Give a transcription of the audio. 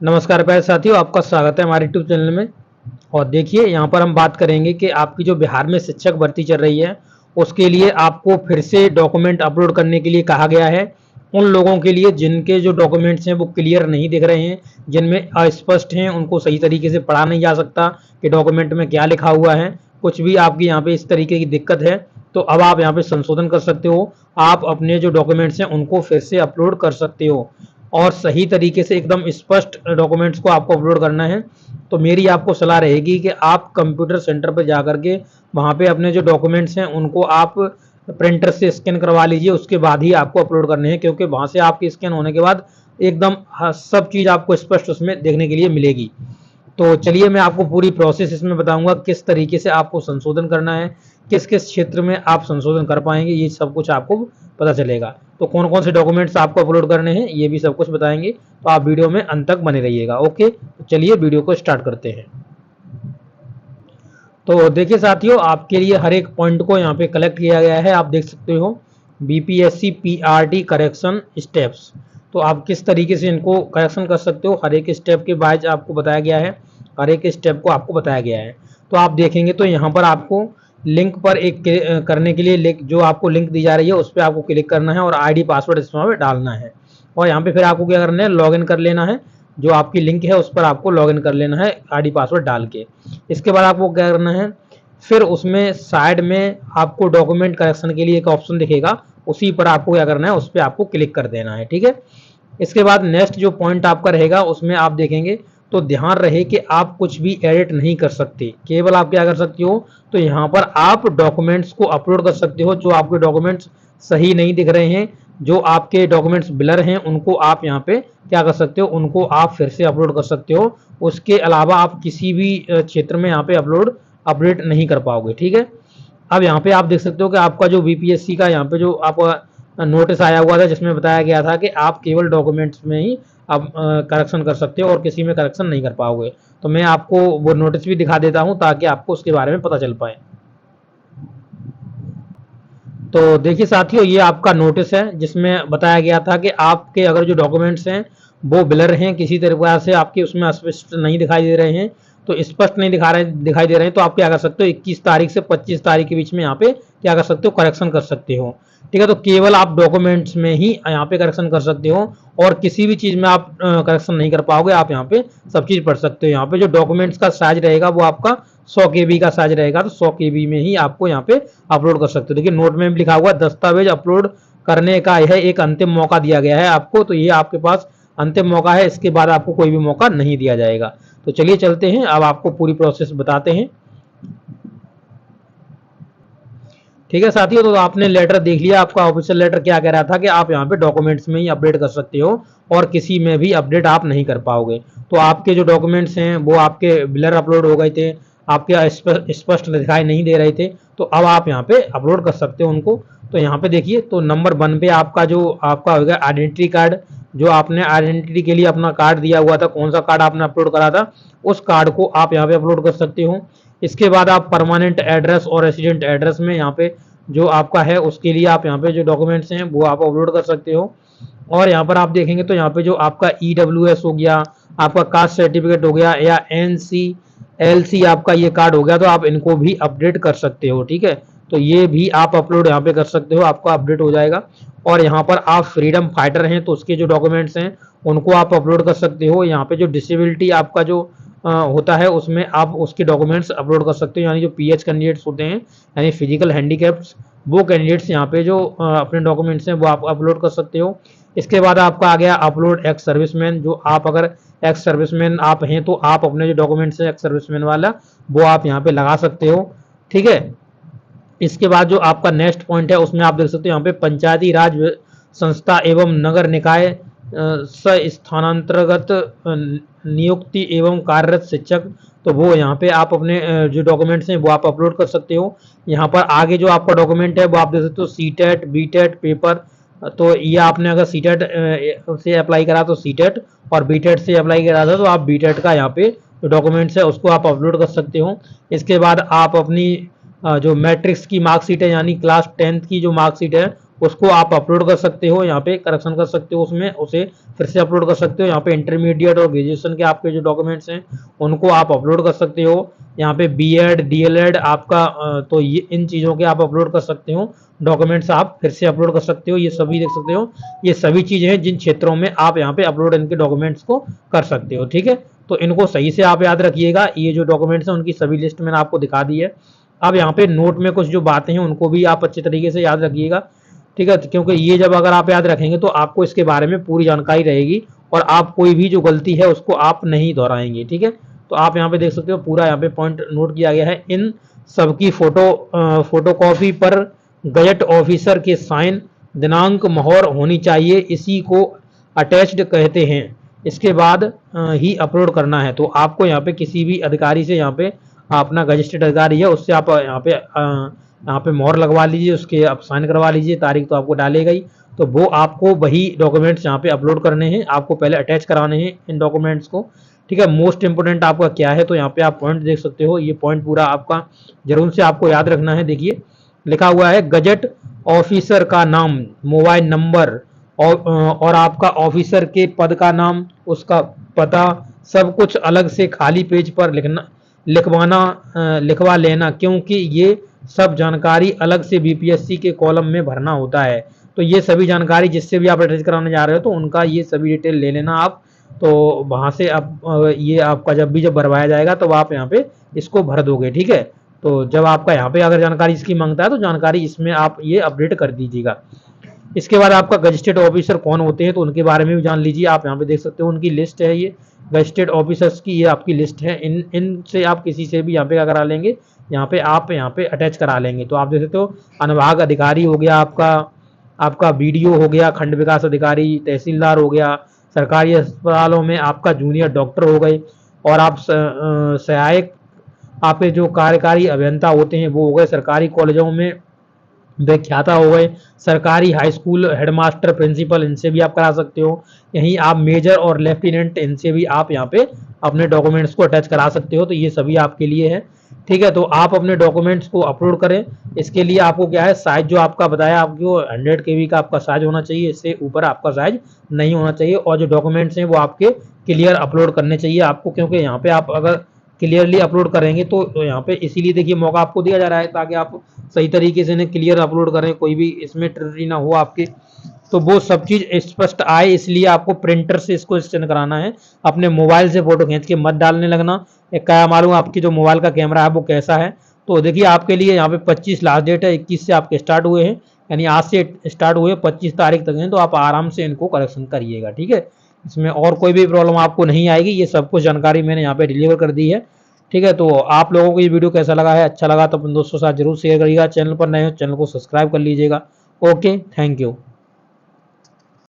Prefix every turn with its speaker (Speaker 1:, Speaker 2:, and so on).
Speaker 1: नमस्कार प्यारे साथियों, आपका स्वागत है हमारे यूट्यूब चैनल में। और देखिए यहाँ पर हम बात करेंगे कि आपकी जो बिहार में शिक्षक भर्ती चल रही है उसके लिए आपको फिर से डॉक्यूमेंट अपलोड करने के लिए कहा गया है। उन लोगों के लिए जिनके जो डॉक्यूमेंट्स हैं वो क्लियर नहीं दिख रहे हैं, जिनमें अस्पष्ट हैं, उनको सही तरीके से पढ़ा नहीं जा सकता कि डॉक्यूमेंट में क्या लिखा हुआ है। कुछ भी आपकी यहाँ पे इस तरीके की दिक्कत है तो अब आप यहाँ पे संशोधन कर सकते हो। आप अपने जो डॉक्यूमेंट्स हैं उनको फिर से अपलोड कर सकते हो और सही तरीके से एकदम स्पष्ट डॉक्यूमेंट्स को आपको अपलोड करना है। तो मेरी आपको सलाह रहेगी कि आप कंप्यूटर सेंटर पर जा करके वहाँ पे अपने जो डॉक्यूमेंट्स हैं उनको आप प्रिंटर से स्कैन करवा लीजिए, उसके बाद ही आपको अपलोड करने हैं, क्योंकि वहाँ से आपके स्कैन होने के बाद एकदम सब चीज़ आपको स्पष्ट उसमें देखने के लिए मिलेगी। तो चलिए मैं आपको पूरी प्रोसेस इसमें बताऊंगा किस तरीके से आपको संशोधन करना है, किस किस क्षेत्र में आप संशोधन कर पाएंगे, ये सब कुछ आपको पता चलेगा। तो कौन कौन से डॉक्यूमेंट्स आपको अपलोड करने हैं ये भी सब कुछ बताएंगे, तो आप वीडियो में अंत तक बने रहिएगा। ओके, तो चलिए वीडियो को स्टार्ट करते हैं। तो देखिए साथियों, आपके लिए हर एक पॉइंट को यहाँ पे कलेक्ट किया गया है। आप देख सकते हो बीपीएससी पीआरटी करेक्शन स्टेप्स। तो आप किस तरीके से इनको करेक्शन कर सकते हो, हर एक स्टेप के बाद आपको बताया गया है, हर एक स्टेप को आपको बताया गया है। तो आप देखेंगे तो यहाँ पर आपको लिंक पर एक करने के लिए जो आपको लिंक दी जा रही है उस पर आपको क्लिक करना है और आईडी पासवर्ड इसमें डालना है। और यहाँ पे फिर आपको क्या करना है, लॉगिन कर लेना है। जो आपकी लिंक है उस पर आपको लॉगिन कर लेना है आईडी पासवर्ड डाल के। इसके बाद आपको क्या करना है, फिर उसमें साइड में आपको डॉक्यूमेंट करेक्शन के लिए एक ऑप्शन दिखेगा, उसी पर आपको क्या करना है, उस पर आपको क्लिक कर देना है। ठीक है, इसके बाद नेक्स्ट जो पॉइंट आपका रहेगा उसमें आप देखेंगे तो ध्यान रहे कि आप कुछ भी एडिट नहीं कर सकते। केवल आप क्या कर सकते हो, तो यहाँ पर आप डॉक्यूमेंट्स को अपलोड कर सकते हो। जो आपके डॉक्यूमेंट्स सही नहीं दिख रहे हैं, जो आपके डॉक्यूमेंट्स ब्लर हैं, उनको आप यहाँ पे क्या कर सकते हो, उनको आप फिर से अपलोड कर सकते हो। उसके अलावा आप किसी भी क्षेत्र में यहाँ पे अपडेट नहीं कर पाओगे। ठीक है, अब यहाँ पे आप देख सकते हो कि आपका जो बीपीएससी का यहाँ पे जो आपका नोटिस आया हुआ था जिसमें बताया गया था कि आप केवल डॉक्यूमेंट्स में ही आप करेक्शन कर सकते हो और किसी में करेक्शन नहीं कर पाओगे। तो मैं आपको वो नोटिस भी दिखा देता हूँ ताकि आपको उसके बारे में पता चल पाए। तो देखिए साथियों, ये आपका नोटिस है जिसमें बताया गया था कि आपके अगर जो डॉक्यूमेंट्स हैं वो ब्लर हैं, किसी तरह से आपके उसमें स्पष्ट नहीं दिखाई दे रहे हैं, तो स्पष्ट नहीं दिखाई दे रहे हैं, तो आप क्या कर सकते हो, 21 तारीख से 25 तारीख के बीच में यहाँ पे क्या कर सकते हो, करेक्शन कर सकते हो। ठीक है, तो केवल आप डॉक्यूमेंट्स में ही यहाँ पे करेक्शन कर सकते हो और किसी भी चीज में आप करेक्शन नहीं कर पाओगे। आप यहाँ पे सब चीज पढ़ सकते हो। यहाँ पे जो डॉक्यूमेंट्स का साइज रहेगा वो आपका 100 KB का साइज रहेगा, तो 100 KB में ही आपको यहाँ पे अपलोड कर सकते हो। देखिए नोट में भी लिखा हुआ है, दस्तावेज अपलोड करने का यह एक अंतिम मौका दिया गया है आपको, तो ये आपके पास अंतिम मौका है, इसके बाद आपको कोई भी मौका नहीं दिया जाएगा। तो चलिए चलते हैं, अब आपको पूरी प्रोसेस बताते हैं। ठीक है साथियों, तो आपने लेटर देख लिया, आपका ऑफिशियल लेटर क्या कह रहा था कि आप यहाँ पे डॉक्यूमेंट्स में ही अपडेट कर सकते हो और किसी में भी अपडेट आप नहीं कर पाओगे। तो आपके जो डॉक्यूमेंट्स हैं वो आपके ब्लर अपलोड हो गए थे, आपके स्पष्ट दिखाई नहीं दे रहे थे, तो अब आप यहाँ पे अपलोड कर सकते हो उनको। तो यहाँ पे देखिए, तो नंबर 1 पे आपका जो आपका होगा आइडेंटिटी कार्ड, जो आपने आइडेंटिटी के लिए अपना कार्ड दिया हुआ था, कौन सा कार्ड आपने अपलोड करा था, उस कार्ड को आप यहाँ पे अपलोड कर सकते हो। इसके बाद आप परमानेंट एड्रेस और रेसिडेंट एड्रेस में यहाँ पे जो आपका है उसके लिए आप यहाँ पे जो डॉक्यूमेंट्स हैं वो आप अपलोड कर सकते हो। और यहाँ पर आप देखेंगे तो यहाँ पे जो आपका EWS हो गया, आपका कास्ट सर्टिफिकेट हो गया, या NCLC आपका ये कार्ड हो गया, तो आप इनको भी अपडेट कर सकते हो। ठीक है, तो ये भी आप अपलोड यहाँ पे कर सकते हो, आपका अपडेट हो जाएगा। और यहाँ पर आप फ्रीडम फाइटर हैं तो उसके जो डॉक्यूमेंट्स हैं उनको आप अपलोड कर सकते हो। यहाँ पे जो डिसेबिलिटी आपका जो होता है उसमें आप उसके डॉक्यूमेंट्स अपलोड कर सकते हो, यानी जो PH कैंडिडेट्स होते हैं, यानी फिजिकल हैंडीकैप्स, वो कैंडिडेट्स यहाँ पे जो अपने डॉक्यूमेंट्स हैं वो आप अपलोड कर सकते हो। इसके बाद आपका आ गया अपलोड एक्स सर्विसमैन, जो आप अगर एक्स सर्विसमैन आप हैं तो आप अपने जो डॉक्यूमेंट्स हैं एक्स सर्विसमैन वाला वो आप यहाँ पे लगा सकते हो। ठीक है, इसके बाद जो आपका नेक्स्ट पॉइंट है उसमें आप देख सकते हो यहाँ पे पंचायती राज संस्था एवं नगर निकाय स्थानांतर्गत नियुक्ति एवं कार्यरत शिक्षक, तो वो यहाँ पे आप अपने जो डॉक्यूमेंट्स हैं वो आप अपलोड कर सकते हो। यहाँ पर आगे जो आपका डॉक्यूमेंट है वो आप देख सकते हो सीटेट बीटेट पेपर, तो ये आपने अगर सीटेट से अप्लाई करा तो सीटेट, और बीटेट से अप्लाई करा था तो आप बीटेट का यहाँ पे जो डॉक्यूमेंट्स है उसको आप अपलोड कर सकते हो। इसके बाद आप अपनी जो मैट्रिक्स की मार्कशीट है, यानी क्लास 10th की जो मार्कशीट है उसको आप अपलोड कर सकते हो, यहाँ पे करेक्शन कर सकते हो, उसमें उसे फिर से अपलोड कर सकते हो। यहाँ पे इंटरमीडिएट और ग्रेजुएशन के आपके जो डॉक्यूमेंट्स हैं उनको आप अपलोड कर सकते हो। यहाँ पे बीएड डीएलएड आपका तो ये इन चीज़ों के आप अपलोड कर सकते हो, डॉक्यूमेंट्स आप फिर से अपलोड कर सकते हो। ये सभी देख सकते हो, ये सभी चीज़ें हैं जिन क्षेत्रों में आप यहाँ पे अपलोड इनके डॉक्यूमेंट्स को कर सकते हो। ठीक है, तो इनको सही से आप याद रखिएगा। ये जो डॉक्यूमेंट्स हैं उनकी सभी लिस्ट मैंने आपको दिखा दी है। अब यहाँ पे नोट में कुछ जो बातें हैं उनको भी आप अच्छे तरीके से याद रखिएगा। ठीक है, क्योंकि ये जब अगर आप याद रखेंगे तो आपको इसके बारे में पूरी जानकारी रहेगी और आप कोई भी जो गलती है उसको आप नहीं दोहराएंगे। ठीक है, तो आप यहाँ पे देख सकते हो पूरा यहाँ पे पॉइंट नोट किया गया है। इन सबकी फोटोकॉपी पर गजट ऑफिसर के साइन दिनांक मोहर होनी चाहिए, इसी को अटैच्ड कहते हैं। इसके बाद ही अपलोड करना है। तो आपको यहाँ पे किसी भी अधिकारी से यहाँ पे अपना गजस्टेड अधिकारी है उससे आप यहाँ पे मोहर लगवा लीजिए, उसके आप साइन करवा लीजिए, तारीख तो आपको डालेगा ही। तो वो आपको वही डॉक्यूमेंट्स यहाँ पे अपलोड करने हैं, आपको पहले अटैच कराने हैं इन डॉक्यूमेंट्स को। ठीक है, मोस्ट इंपोर्टेंट आपका क्या है, तो यहाँ पे आप पॉइंट देख सकते हो। ये पॉइंट पूरा आपका जरूर से आपको याद रखना है। देखिए लिखा हुआ है गजट ऑफिसर का नाम, मोबाइल नंबर और आपका ऑफिसर के पद का नाम, उसका पता, सब कुछ अलग से खाली पेज पर लिखवा लेना, क्योंकि ये सब जानकारी अलग से बीपीएससी के कॉलम में भरना होता है। तो ये सभी जानकारी जिससे भी आप अटैच कराने जा रहे हो तो उनका ये सभी डिटेल ले लेना आप। तो वहाँ से आप ये आपका जब भरवाया जाएगा तो आप यहाँ पे इसको भर दोगे। ठीक है, तो जब आपका यहाँ पे अगर जानकारी इसकी मांगता है तो जानकारी इसमें आप ये अपडेट कर दीजिएगा। इसके बाद आपका गजस्टेड ऑफिसर कौन होते हैं तो उनके बारे में भी जान लीजिए। आप यहाँ पे देख सकते हो उनकी लिस्ट है, ये गजस्टेड ऑफिसर्स की ये आपकी लिस्ट है। इनसे आप किसी से भी यहाँ पे क्या करा लेंगे, यहाँ पे आप यहाँ पे अटैच करा लेंगे। तो आप देख सकते हो अनुभाग अधिकारी हो गया आपका, आपका बीडीओ हो गया, खंड विकास अधिकारी, तहसीलदार हो गया, सरकारी अस्पतालों में आपका जूनियर डॉक्टर हो गए, और आप सहायक आपके जो कार्यकारी अभियंता होते हैं वो हो गए, सरकारी कॉलेजों में व्याख्याता हो गए, सरकारी हाई स्कूल हेडमास्टर प्रिंसिपल, इनसे भी आप करा सकते हो। यहीं आप मेजर और लेफ्टिनेंट, इनसे भी आप यहाँ पे अपने डॉक्यूमेंट्स को अटैच करा सकते हो। तो ये सभी आपके लिए है। ठीक है, तो आप अपने डॉक्यूमेंट्स को अपलोड करें। इसके लिए आपको क्या है, साइज जो आपका बताया आपको 100 KB का आपका साइज होना चाहिए, इससे ऊपर आपका साइज नहीं होना चाहिए। और जो डॉक्यूमेंट्स हैं वो आपके क्लियर अपलोड करने चाहिए आपको, क्योंकि यहाँ पे आप अगर क्लियरली अपलोड करेंगे तो यहाँ पे इसीलिए देखिए मौका आपको दिया जा रहा है ताकि आप सही तरीके से इन्हें क्लियर अपलोड करें, कोई भी इसमें ट्रिकी ना हो आपके, तो वो सब चीज स्पष्ट आए। इसलिए आपको प्रिंटर से इसको स्कैन कराना है, अपने मोबाइल से फोटो खींच के मत डालने लगना। एक क्या मालूम आपकी जो मोबाइल का कैमरा है वो कैसा है। तो देखिए आपके लिए यहाँ पे 25 लास्ट डेट है, 21 से आपके स्टार्ट हुए हैं, यानी आज से स्टार्ट हुए 25 तारीख तक हैं। तो आप आराम से इनको करेक्शन करिएगा। ठीक है, इसमें और कोई भी प्रॉब्लम आपको नहीं आएगी। ये सब कुछ जानकारी मैंने यहाँ पे डिलीवर कर दी है। ठीक है, तो आप लोगों को ये वीडियो कैसा लगा है, अच्छा लगा तो अपने दोस्तों के साथ जरूर शेयर करिएगा। चैनल पर नए हो चैनल को सब्सक्राइब कर लीजिएगा। Okay, thank you.